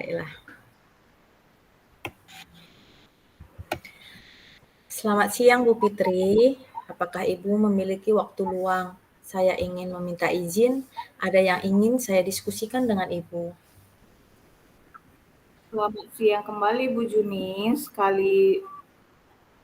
Baiklah. Selamat siang Bu Fitri. Apakah Ibu memiliki waktu luang? Saya ingin meminta izin, ada yang ingin saya diskusikan dengan Ibu. Selamat siang kembali Bu Juni.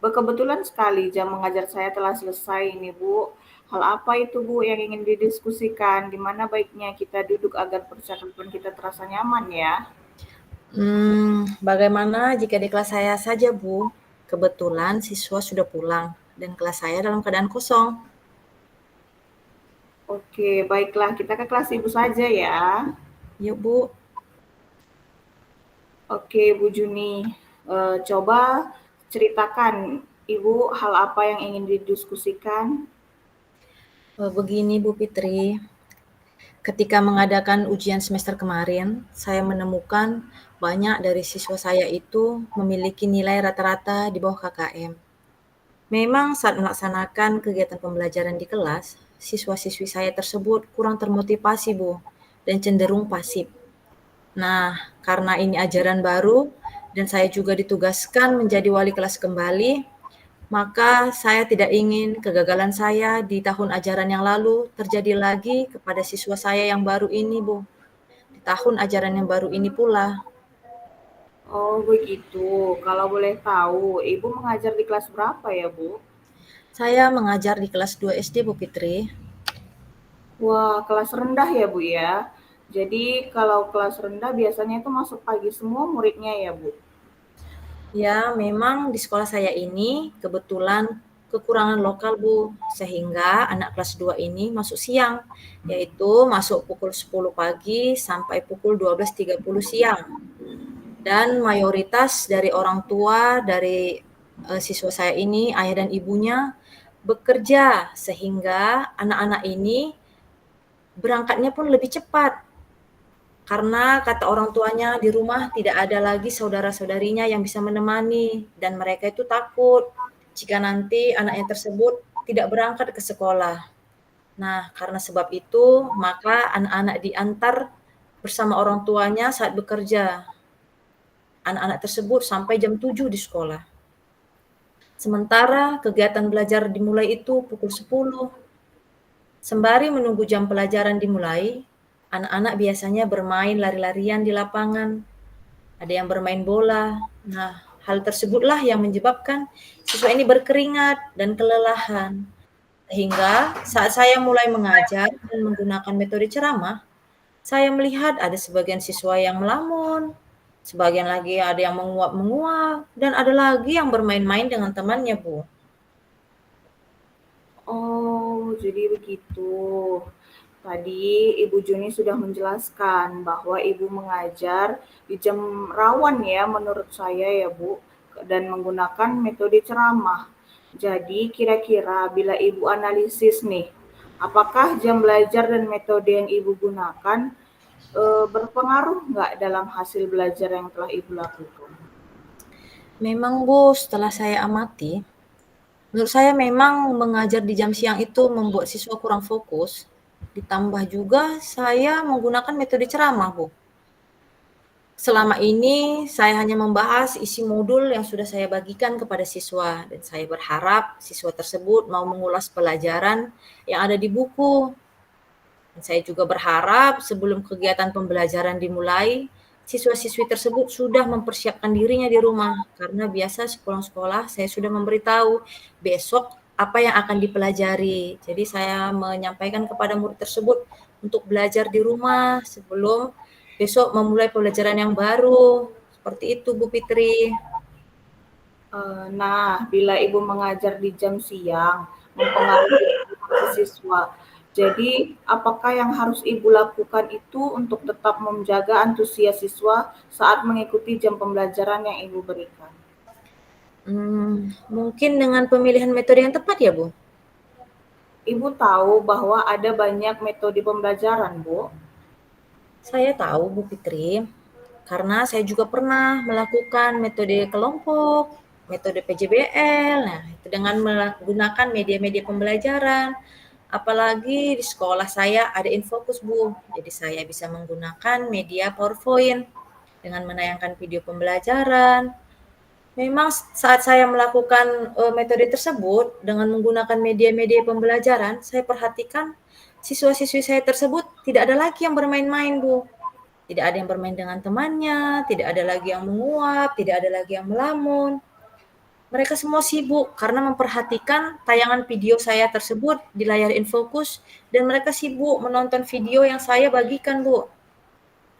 Kebetulan sekali jam mengajar saya telah selesai ini Bu. Hal apa itu Bu yang ingin didiskusikan? Di mana baiknya kita duduk agar percakapan kita terasa nyaman ya? Bagaimana jika di kelas saya saja Bu? Kebetulan siswa sudah pulang dan kelas saya dalam keadaan kosong. Oke, baiklah kita ke kelas Ibu saja ya. Yuk Bu. Oke Bu Juni, coba ceritakan Ibu hal apa yang ingin didiskusikan? Begini Bu Fitri, ketika mengadakan ujian semester kemarin, saya menemukan banyak dari siswa saya itu memiliki nilai rata-rata di bawah KKM. Memang saat melaksanakan kegiatan pembelajaran di kelas, siswa-siswi saya tersebut kurang termotivasi, Bu, dan cenderung pasif. Nah, karena ini ajaran baru dan saya juga ditugaskan menjadi wali kelas kembali, maka saya tidak ingin kegagalan saya di tahun ajaran yang lalu terjadi lagi kepada siswa saya yang baru ini, Bu. Di tahun ajaran yang baru ini pula. Oh begitu, kalau boleh tahu Ibu mengajar di kelas berapa ya Bu? Saya mengajar di kelas 2 SD, Bu Fitri. Wah, kelas rendah ya, Bu, ya. Jadi kalau kelas rendah biasanya itu masuk pagi semua muridnya ya, Bu? Ya, memang di sekolah saya ini kebetulan kekurangan lokal, Bu, sehingga anak kelas 2 ini masuk siang, yaitu masuk pukul 10 pagi sampai pukul 12.30 siang. Dan mayoritas dari orang tua dari siswa saya ini, ayah dan ibunya bekerja, sehingga anak-anak ini berangkatnya pun lebih cepat. Karena kata orang tuanya di rumah tidak ada lagi saudara-saudarinya yang bisa menemani dan mereka itu takut jika nanti anaknya tersebut tidak berangkat ke sekolah. Nah, karena sebab itu maka anak-anak diantar bersama orang tuanya saat bekerja. Anak-anak tersebut sampai jam 7 di sekolah. Sementara kegiatan belajar dimulai itu pukul 10. Sembari menunggu jam pelajaran dimulai, anak-anak biasanya bermain lari-larian di lapangan. Ada yang bermain bola. Nah, hal tersebutlah yang menyebabkan siswa ini berkeringat dan kelelahan. Sehingga saat saya mulai mengajar dan menggunakan metode ceramah, saya melihat ada sebagian siswa yang melamun, sebagian lagi ada yang menguap-menguap, dan ada lagi yang bermain-main dengan temannya, Bu. Oh, jadi begitu. Tadi Ibu Juni sudah menjelaskan bahwa Ibu mengajar di jam rawan ya menurut saya ya, Bu, dan menggunakan metode ceramah. Jadi kira-kira bila Ibu analisis nih, apakah jam belajar dan metode yang Ibu gunakan berpengaruh nggak dalam hasil belajar yang telah Ibu lakukan? Memang, Bu, setelah saya amati, menurut saya memang mengajar di jam siang itu membuat siswa kurang fokus. Ditambah juga saya menggunakan metode ceramah, Bu. Selama ini saya hanya membahas isi modul yang sudah saya bagikan kepada siswa dan saya berharap siswa tersebut mau mengulas pelajaran yang ada di buku. Dan saya juga berharap sebelum kegiatan pembelajaran dimulai, siswa-siswi tersebut sudah mempersiapkan dirinya di rumah karena biasa sepulang sekolah saya sudah memberitahu besok apa yang akan dipelajari. Jadi saya menyampaikan kepada murid tersebut untuk belajar di rumah sebelum besok memulai pembelajaran yang baru. Seperti itu Bu Fitri. Nah, bila Ibu mengajar di jam siang, mempengaruhi motivasi siswa. Jadi, apakah yang harus Ibu lakukan itu untuk tetap menjaga antusias siswa saat mengikuti jam pembelajaran yang Ibu berikan? Mungkin dengan pemilihan metode yang tepat ya Bu? Ibu tahu bahwa ada banyak metode pembelajaran, Bu. Saya tahu Bu Fitri, karena saya juga pernah melakukan metode kelompok, metode PJBL, nah itu dengan menggunakan media-media pembelajaran. Apalagi di sekolah saya ada Infocus Bu, jadi saya bisa menggunakan media PowerPoint. dengan menayangkan video pembelajaran. Memang saat saya melakukan metode tersebut dengan menggunakan media-media pembelajaran, saya perhatikan siswa-siswi saya tersebut tidak ada lagi yang bermain-main, Bu. Tidak ada yang bermain dengan temannya, tidak ada lagi yang menguap, tidak ada lagi yang melamun. Mereka semua sibuk karena memperhatikan tayangan video saya tersebut di layar infocus dan mereka sibuk menonton video yang saya bagikan, Bu.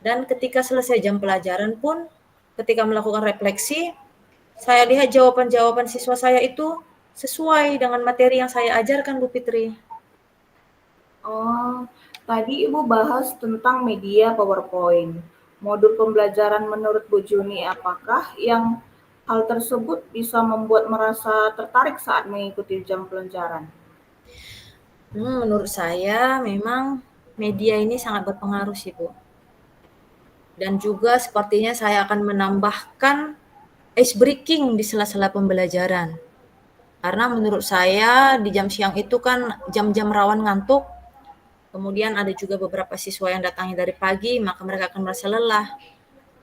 Dan ketika selesai jam pelajaran pun, ketika melakukan refleksi, saya lihat jawaban-jawaban siswa saya itu sesuai dengan materi yang saya ajarkan, Bu Fitri. Oh, tadi Ibu bahas tentang media PowerPoint. Modul pembelajaran menurut Bu Juni, apakah yang hal tersebut bisa membuat merasa tertarik saat mengikuti jam pelajaran? Menurut saya memang media ini sangat berpengaruh sih, Bu. Dan juga sepertinya saya akan menambahkan ice breaking di sela-sela pembelajaran. Karena menurut saya di jam siang itu kan jam-jam rawan ngantuk. Kemudian ada juga beberapa siswa yang datangnya dari pagi, maka mereka akan merasa lelah.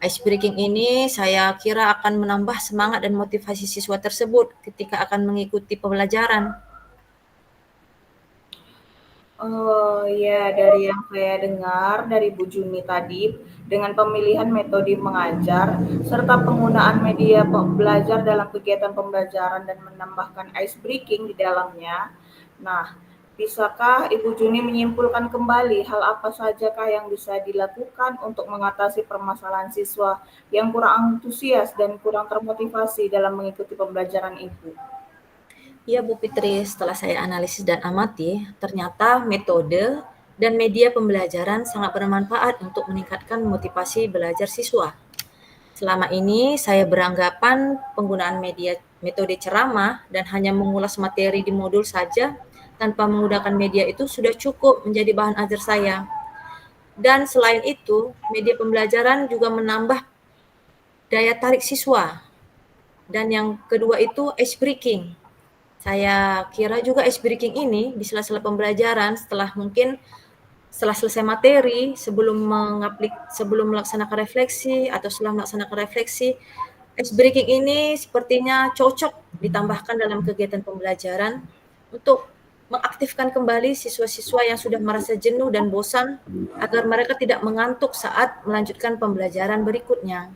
Ice breaking ini saya kira akan menambah semangat dan motivasi siswa tersebut ketika akan mengikuti pembelajaran. Oh ya, dari yang saya dengar dari Bu Juni tadi, dengan pemilihan metode mengajar serta penggunaan media belajar dalam kegiatan pembelajaran dan menambahkan ice breaking di dalamnya. Nah, bisakah Ibu Juni menyimpulkan kembali hal apa sajakah yang bisa dilakukan untuk mengatasi permasalahan siswa yang kurang antusias dan kurang termotivasi dalam mengikuti pembelajaran Ibu? Ya Bu Fitri, setelah saya analisis dan amati, ternyata metode dan media pembelajaran sangat bermanfaat untuk meningkatkan motivasi belajar siswa. Selama ini saya beranggapan penggunaan metode ceramah dan hanya mengulas materi di modul saja tanpa menggunakan media itu sudah cukup menjadi bahan ajar saya. Dan selain itu, media pembelajaran juga menambah daya tarik siswa. Dan yang kedua itu ice breaking. Saya kira juga ice breaking ini di sela-sela pembelajaran setelah selesai materi, sebelum melaksanakan refleksi atau setelah melaksanakan refleksi, ice breaking ini sepertinya cocok ditambahkan dalam kegiatan pembelajaran untuk mengaktifkan kembali siswa-siswa yang sudah merasa jenuh dan bosan agar mereka tidak mengantuk saat melanjutkan pembelajaran berikutnya.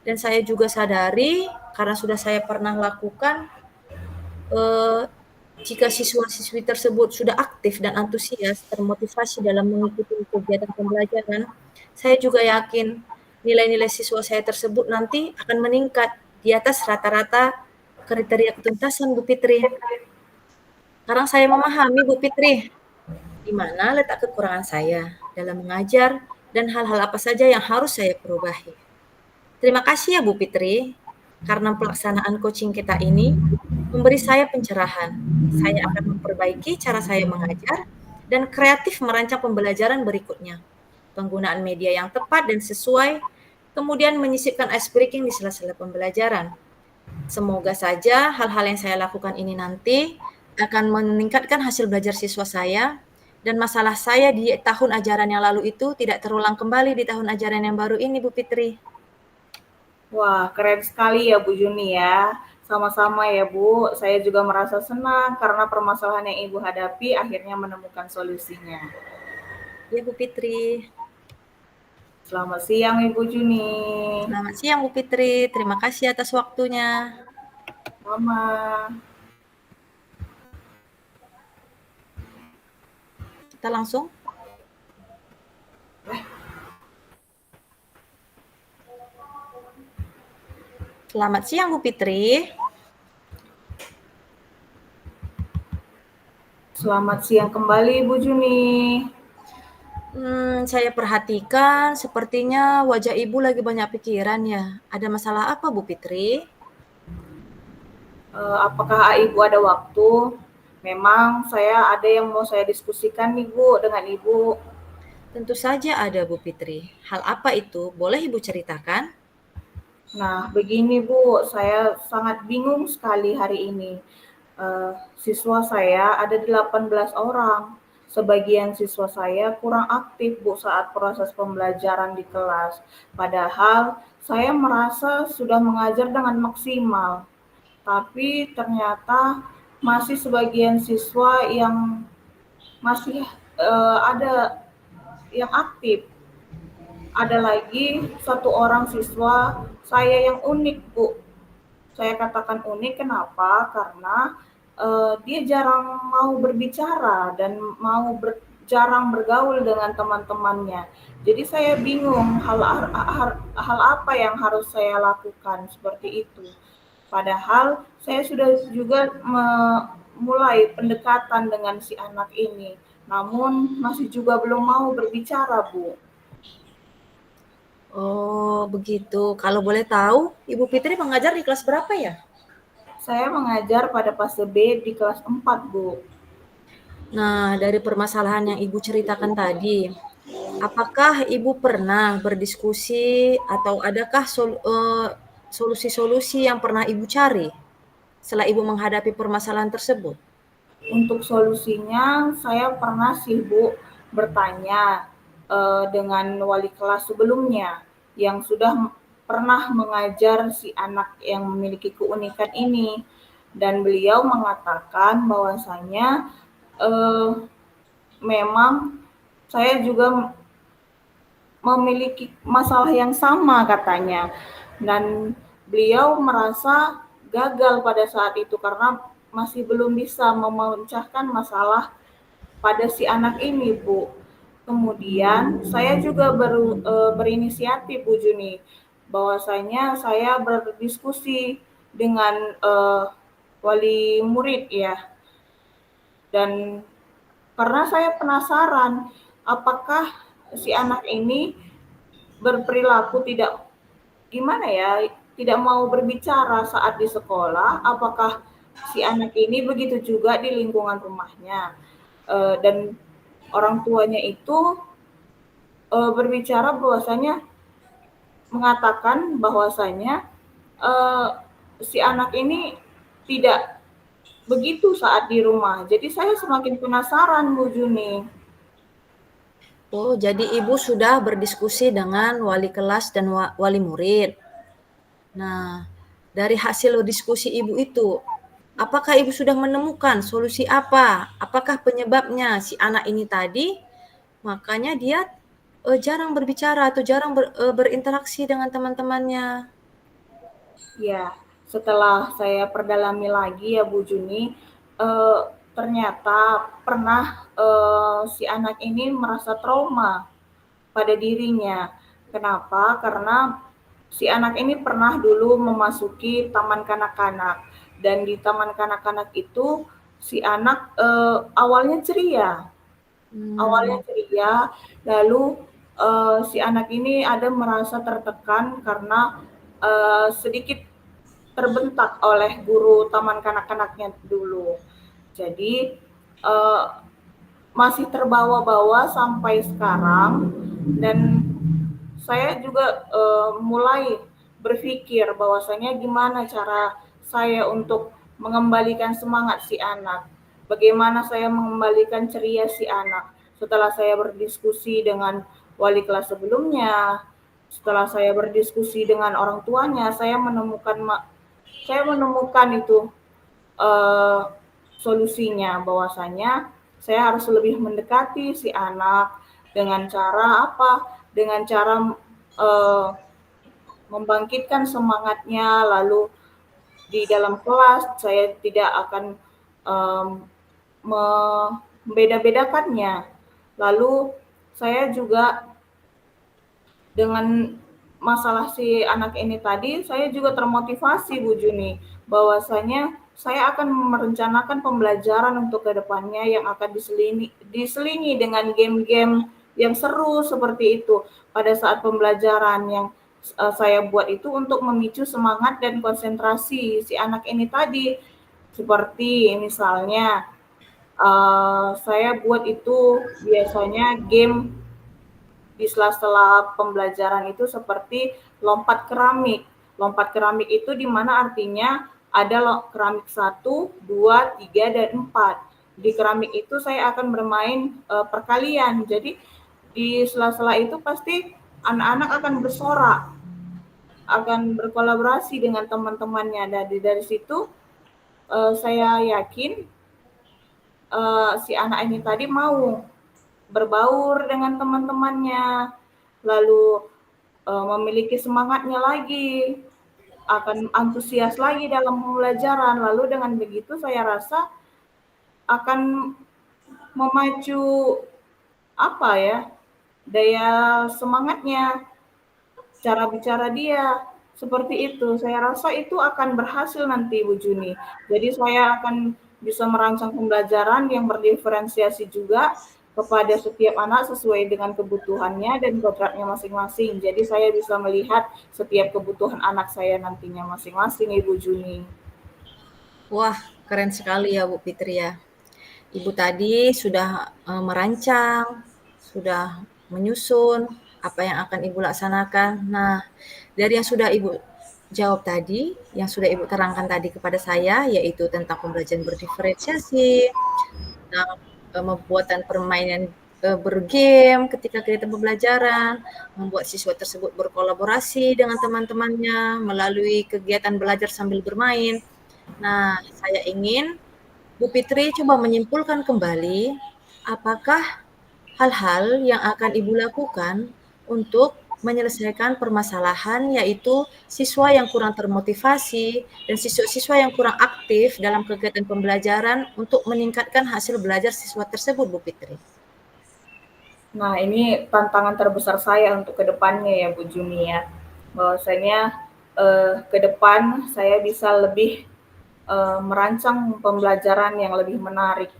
Dan saya juga sadari karena sudah saya pernah lakukan, eee, jika siswa-siswi tersebut sudah aktif dan antusias, termotivasi dalam mengikuti kegiatan pembelajaran, saya juga yakin nilai-nilai siswa saya tersebut nanti akan meningkat di atas rata-rata kriteria ketuntasan, Bu Fitri. Sekarang saya memahami, Bu Fitri, di mana letak kekurangan saya dalam mengajar dan hal-hal apa saja yang harus saya perubahi. Terima kasih ya Bu Fitri, karena pelaksanaan coaching kita ini memberi saya pencerahan. Saya akan memperbaiki cara saya mengajar dan kreatif merancang pembelajaran berikutnya. Penggunaan media yang tepat dan sesuai, kemudian menyisipkan ice breaking di sela-sela pembelajaran. Semoga saja hal-hal yang saya lakukan ini nanti akan meningkatkan hasil belajar siswa saya dan masalah saya di tahun ajaran yang lalu itu tidak terulang kembali di tahun ajaran yang baru ini, Bu Fitri. Wah, keren sekali ya Bu Juni ya. Sama-sama ya Bu, saya juga merasa senang karena permasalahan yang Ibu hadapi akhirnya menemukan solusinya. Ya, Bu Fitri. Selamat siang Ibu Juni. Selamat siang, Bu Fitri. Terima kasih atas waktunya. Sama. Kita langsung. Selamat siang, Bu Fitri. Selamat siang kembali Ibu Juni. Saya perhatikan sepertinya wajah Ibu lagi banyak pikiran ya. Ada masalah apa, Bu Fitri? Apakah Ibu ada waktu? Memang saya ada yang mau saya diskusikan nih Bu dengan Ibu. Tentu saja ada, Bu Fitri. Hal apa itu? Boleh Ibu ceritakan? Nah, begini Bu, saya sangat bingung sekali hari ini. Siswa saya ada 18 orang. sebagian siswa saya kurang aktif Bu saat proses pembelajaran di kelas. Padahal saya merasa sudah mengajar dengan maksimal, tapi ternyata masih sebagian siswa yang masih ada yang aktif. Ada lagi satu orang siswa saya yang unik, Bu. Saya katakan unik kenapa? Karena dia jarang mau berbicara dan jarang bergaul dengan teman-temannya. Jadi saya bingung hal apa yang harus saya lakukan seperti itu. Padahal saya sudah juga mulai pendekatan dengan si anak ini, namun masih juga belum mau berbicara, Bu. Oh, begitu. Kalau boleh tahu, Ibu Fitri mengajar di kelas berapa ya? Saya mengajar pada fase B di kelas 4, Bu. Nah, dari permasalahan yang Ibu ceritakan tadi, apakah Ibu pernah berdiskusi atau adakah solusi-solusi yang pernah Ibu cari setelah Ibu menghadapi permasalahan tersebut? Untuk solusinya, saya pernah sih Bu bertanya dengan wali kelas sebelumnya yang sudah pernah mengajar si anak yang memiliki keunikan ini, dan beliau mengatakan bahwasanya eh, memang saya juga memiliki masalah yang sama katanya, dan beliau merasa gagal pada saat itu karena masih belum bisa memecahkan masalah pada si anak ini, Bu. Kemudian saya juga berinisiatif, Bu Juni, bahwasanya saya berdiskusi dengan wali murid ya, dan karena saya penasaran apakah si anak ini berperilaku tidak gimana ya, tidak mau berbicara saat di sekolah, apakah si anak ini begitu juga di lingkungan rumahnya. Dan orang tuanya itu berbicara bahwasanya mengatakan bahwasanya eh, si anak ini tidak begitu saat di rumah. Jadi saya semakin penasaran, Bu Juni. Oh, jadi Ibu sudah berdiskusi dengan wali kelas dan wali murid. Nah, dari hasil diskusi Ibu itu, apakah Ibu sudah menemukan solusi apa? Apakah penyebabnya si anak ini tadi, makanya dia jarang berbicara atau jarang berinteraksi dengan teman-temannya? Ya, setelah saya perdalami lagi ya Bu Juni, eh, ternyata pernah si anak ini merasa trauma pada dirinya. Kenapa? Karena si anak ini pernah dulu memasuki taman kanak-kanak, dan di taman kanak-kanak itu si anak awalnya ceria, Hmm. lalu si anak ini ada merasa tertekan karena sedikit terbentak oleh guru taman kanak-kanaknya dulu. Jadi masih terbawa-bawa sampai sekarang, dan saya juga mulai berpikir bahwasanya gimana cara saya untuk mengembalikan semangat si anak, bagaimana saya mengembalikan ceria si anak. Setelah saya berdiskusi dengan wali kelas sebelumnya, setelah saya berdiskusi dengan orang tuanya, saya menemukan itu eh, solusinya, bahwasanya saya harus lebih mendekati si anak dengan cara apa? Dengan cara eh, membangkitkan semangatnya, lalu di dalam kelas saya tidak akan um, membeda-bedakannya. Lalu saya juga dengan masalah si anak ini tadi, saya juga termotivasi Bu Juni, bahwasanya saya akan merencanakan pembelajaran untuk kedepannya yang akan diselingi dengan game-game yang seru seperti itu pada saat pembelajaran yang saya buat itu untuk memicu semangat dan konsentrasi si anak ini tadi. Seperti misalnya saya buat itu biasanya game di sela-sela pembelajaran itu seperti lompat keramik. Lompat keramik itu di mana artinya ada keramik 1, 2, 3, dan 4. di keramik itu saya akan bermain perkalian. Jadi di sela-sela itu pasti anak-anak akan bersorak, akan berkolaborasi dengan teman-temannya. Dari situ saya yakin si anak ini tadi mau berbaur dengan teman-temannya, lalu memiliki semangatnya lagi, akan antusias lagi dalam pembelajaran. Lalu dengan begitu saya rasa akan memacu apa ya, daya semangatnya, cara bicara dia, seperti itu. Saya rasa itu akan berhasil nanti Bu Juni. Jadi saya akan bisa merancang pembelajaran yang berdiferensiasi juga kepada setiap anak sesuai dengan kebutuhannya dan kodratnya masing-masing. Jadi saya bisa melihat setiap kebutuhan anak saya nantinya masing-masing, Ibu Juni. Wah, keren sekali ya Bu Fitri ya. Ibu tadi sudah merancang, sudah menyusun apa yang akan Ibu laksanakan. Nah, dari yang sudah Ibu jawab tadi, yang sudah Ibu terangkan tadi kepada saya, yaitu tentang pembelajaran berdiferensiasi, tentang pembuatan permainan bergame ketika kegiatan pembelajaran, membuat siswa tersebut berkolaborasi dengan teman-temannya melalui kegiatan belajar sambil bermain. Nah, saya ingin Bu Fitri coba menyimpulkan kembali, apakah hal-hal yang akan Ibu lakukan untuk menyelesaikan permasalahan, yaitu siswa yang kurang termotivasi dan siswa-siswa yang kurang aktif dalam kegiatan pembelajaran untuk meningkatkan hasil belajar siswa tersebut, Bu Fitri? Nah, ini tantangan terbesar saya untuk ke depannya ya Bu Juni ya. Bahwasanya ke depan saya bisa lebih merancang pembelajaran yang lebih menarik,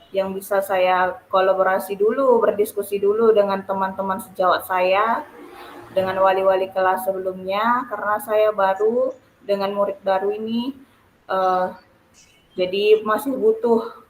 yang bisa saya kolaborasi dulu, berdiskusi dulu dengan teman-teman sejawat saya, dengan wali-wali kelas sebelumnya, karena saya baru dengan murid baru ini, eh, jadi masih butuh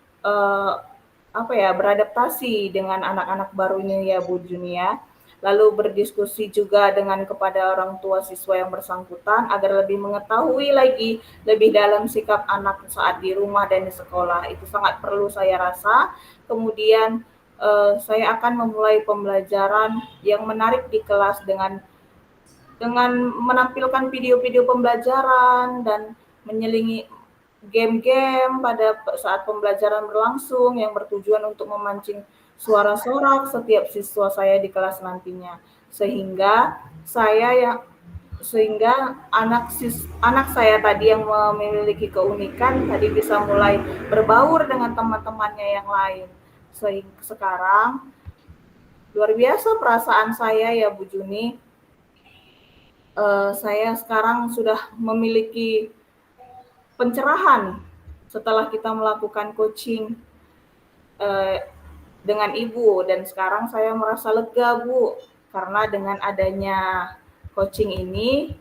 apa ya, beradaptasi dengan anak-anak baru ini ya Bu Junia. Lalu berdiskusi juga dengan kepada orang tua siswa yang bersangkutan agar lebih mengetahui lagi lebih dalam sikap anak saat di rumah dan di sekolah. Itu sangat perlu saya rasa. Kemudian saya akan memulai pembelajaran yang menarik di kelas dengan menampilkan video-video pembelajaran dan menyelingi game-game pada saat pembelajaran berlangsung yang bertujuan untuk memancing suara sorak setiap siswa saya di kelas nantinya. Saya yang sehingga anak saya tadi yang memiliki keunikan tadi bisa mulai berbaur dengan teman-temannya yang lain. Sehingga sekarang luar biasa perasaan saya ya Bu Juni. Saya sekarang sudah memiliki pencerahan setelah kita melakukan coaching uh, dengan ibu, dan sekarang saya merasa lega Bu, karena dengan adanya coaching ini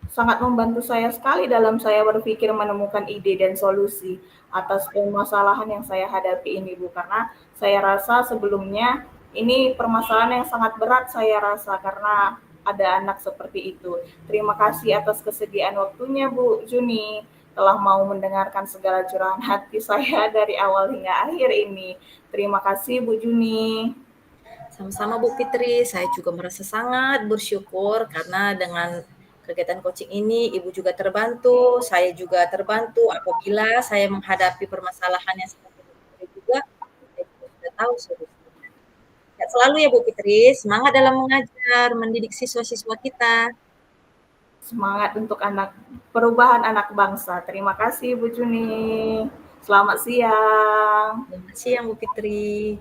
sangat membantu saya sekali dalam saya berpikir menemukan ide dan solusi atas permasalahan yang saya hadapi ini Bu, karena saya rasa sebelumnya ini permasalahan yang sangat berat saya rasa karena ada anak seperti itu. Terima kasih atas kesediaan waktunya Bu Juni, telah mau mendengarkan segala curahan hati saya dari awal hingga akhir ini. Terima kasih Bu Juni. Sama-sama Bu Fitri, saya juga merasa sangat bersyukur karena dengan kegiatan coaching ini Ibu juga terbantu, saya juga terbantu apabila saya menghadapi permasalahan yang seperti itu juga, saya juga sudah tahu solusinya. Sehat selalu ya Bu Fitri, semangat dalam mengajar, mendidik siswa-siswa kita. Semangat untuk perubahan anak bangsa. Terima kasih Bu Juni. Selamat siang. Selamat siang Bu Fitri.